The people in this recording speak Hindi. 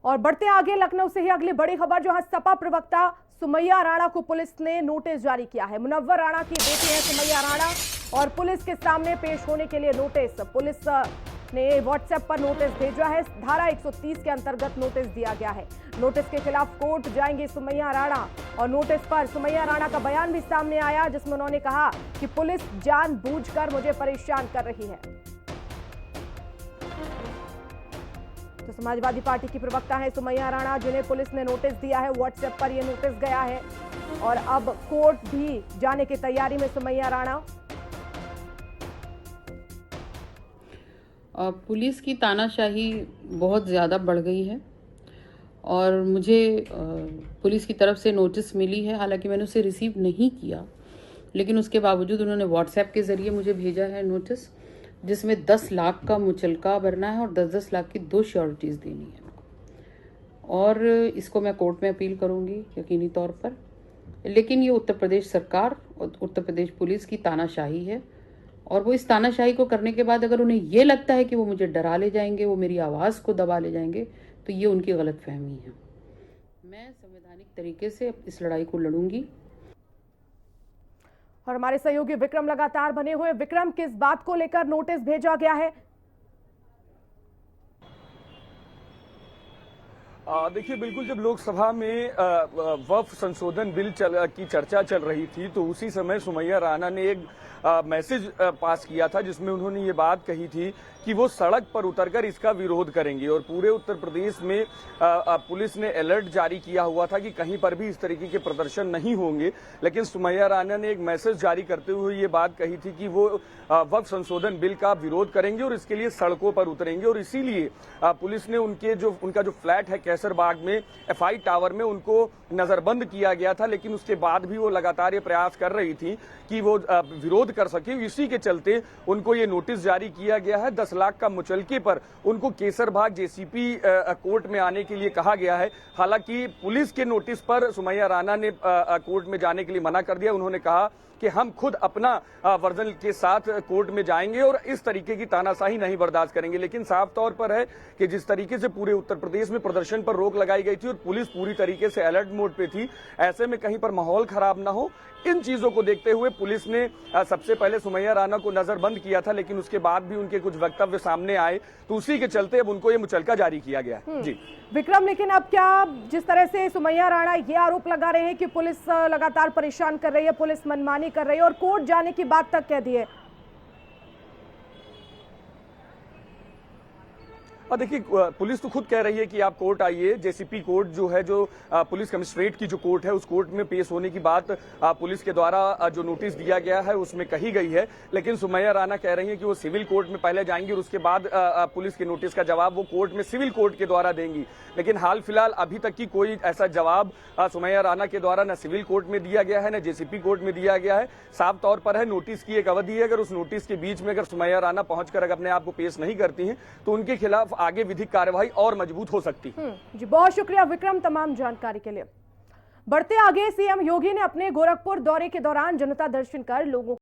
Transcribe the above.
और बढ़ते आगे लखनऊ से ही अगली बड़ी खबर, जहां सपा प्रवक्ता सुमैया राणा को पुलिस ने नोटिस जारी किया है। मुनव्वर राणा की बेटी है सुमैया राणा और पुलिस के सामने पेश होने के लिए नोटिस पुलिस ने व्हाट्सएप पर नोटिस भेजा है। धारा 130 के अंतर्गत नोटिस दिया गया है। नोटिस के खिलाफ कोर्ट जाएंगी सुमैया राणा और नोटिस पर सुमैया राणा का बयान भी सामने आया, जिसमें उन्होंने कहा कि पुलिस जानबूझकर मुझे परेशान कर रही है। तो समाजवादी पार्टी की प्रवक्ता है सुमैया राणा, जिन्हें पुलिस ने नोटिस दिया है। व्हाट्सएप पर यह नोटिस गया है और अब कोर्ट भी जाने की तैयारी में सुमैया राणा। पुलिस की तानाशाही बहुत ज़्यादा बढ़ गई है और मुझे पुलिस की तरफ से नोटिस मिली है। हालांकि मैंने उसे रिसीव नहीं किया, लेकिन उसके बावजूद उन्होंने व्हाट्सएप के ज़रिए मुझे भेजा है नोटिस, जिसमें 10 लाख का मुचलका भरना है और 10-10 लाख की 2 श्योरिटीज़ देनी है। और इसको मैं कोर्ट में अपील करूंगी यकीनी तौर पर। लेकिन ये उत्तर प्रदेश सरकार और उत्तर प्रदेश पुलिस की तानाशाही है, और वो इस तानाशाही को करने के बाद अगर उन्हें ये लगता है कि वो मुझे डरा ले जाएंगे, वो मेरी आवाज़ को दबा ले जाएंगे, तो ये उनकी गलतफहमी है। मैं संवैधानिक तरीके से इस लड़ाई को लड़ूंगी। और हमारे सहयोगी विक्रम लगातार बने हुए। विक्रम, किस बात को लेकर नोटिस भेजा गया है? देखिए, बिल्कुल जब लोकसभा में वक्फ संशोधन बिल की चर्चा चल रही थी, तो उसी समय सुमैया राणा ने एक मैसेज पास किया था, जिसमें उन्होंने ये बात कही थी कि वो सड़क पर उतरकर इसका विरोध करेंगे। और पूरे उत्तर प्रदेश में पुलिस ने अलर्ट जारी किया हुआ था कि कहीं पर भी इस तरीके के प्रदर्शन नहीं होंगे। लेकिन सुमैया राणा ने एक मैसेज जारी करते हुए ये बात कही थी कि वो वक्फ संशोधन बिल का विरोध करेंगे और इसके लिए सड़कों पर उतरेंगे। और इसीलिए पुलिस ने उनका जो फ्लैट है कैसरबाग में एफआई टावर में उनको नजरबंद किया गया था। लेकिन उसके बाद भी वो लगातार ये प्रयास कर रही थी कि वो विरोध कर सके। इसी के चलते उनको ये नोटिस जारी किया गया है। 10 लाख का मुचलके पर उनको केसरबाग जेसीपी कोर्ट में आने के लिए कहा गया है। हालांकि पुलिस के नोटिस पर सुमैया राणा ने कोर्ट में जाने के लिए मना कर दिया। उन्होंने कहा कि हम खुद अपना वर्जन के साथ कोर्ट में जाएंगे और इस तरीके की तानाशाही नहीं बर्दाश्त करेंगे। लेकिन साफ तौर पर है कि जिस तरीके से पूरे उत्तर प्रदेश में प्रदर्शन पर रोक लगाई गई थी और पुलिस पूरी तरीके से अलर्ट मोड पे थी, ऐसे में कहीं पर माहौल खराब ना हो, इन चीजों को देखते हुए पुलिस ने सबसे पहले सुमैया राणा को नजरबंद किया था। लेकिन उसके बाद भी उनके कुछ वक्तव्य सामने आए, तो उसी के चलते अब उनको ये मुचलका जारी किया गया है। जी विक्रम, लेकिन अब क्या, जिस तरह से सुमैया राणा ये आरोप लगा रहे हैं कि पुलिस लगातार परेशान कर रही है, पुलिस मनमानी कर रही है और कोर्ट जाने की बात तक कह दी है। देखिए, पुलिस तो खुद कह रही है कि आप कोर्ट आइए। जेसीपी कोर्ट जो है, जो पुलिस कमिश्नरेट की जो कोर्ट है, उस कोर्ट में पेश होने की बात पुलिस के द्वारा जो नोटिस दिया गया है उसमें कही गई है। लेकिन सुमैया राणा कह रही है कि वो सिविल कोर्ट में पहले जाएंगी और उसके बाद पुलिस के नोटिस का जवाब वो कोर्ट में सिविल कोर्ट के द्वारा देंगी। लेकिन हाल फिलहाल अभी तक की कोई ऐसा जवाब सुमैया राणा के द्वारा न सिविल कोर्ट में दिया गया है, न जेसीपी कोर्ट में दिया गया है। साफ तौर पर है, नोटिस की एक अवधि है। अगर उस नोटिस के बीच में अगर सुमैया राणा पहुंचकर अगर अपने आप को पेश नहीं करती हैं, तो उनके खिलाफ आगे विधिक कार्यवाही और मजबूत हो सकती है। जी, बहुत शुक्रिया विक्रम तमाम जानकारी के लिए। बढ़ते आगे, सीएम योगी ने अपने गोरखपुर दौरे के दौरान जनता दर्शन कर लोगों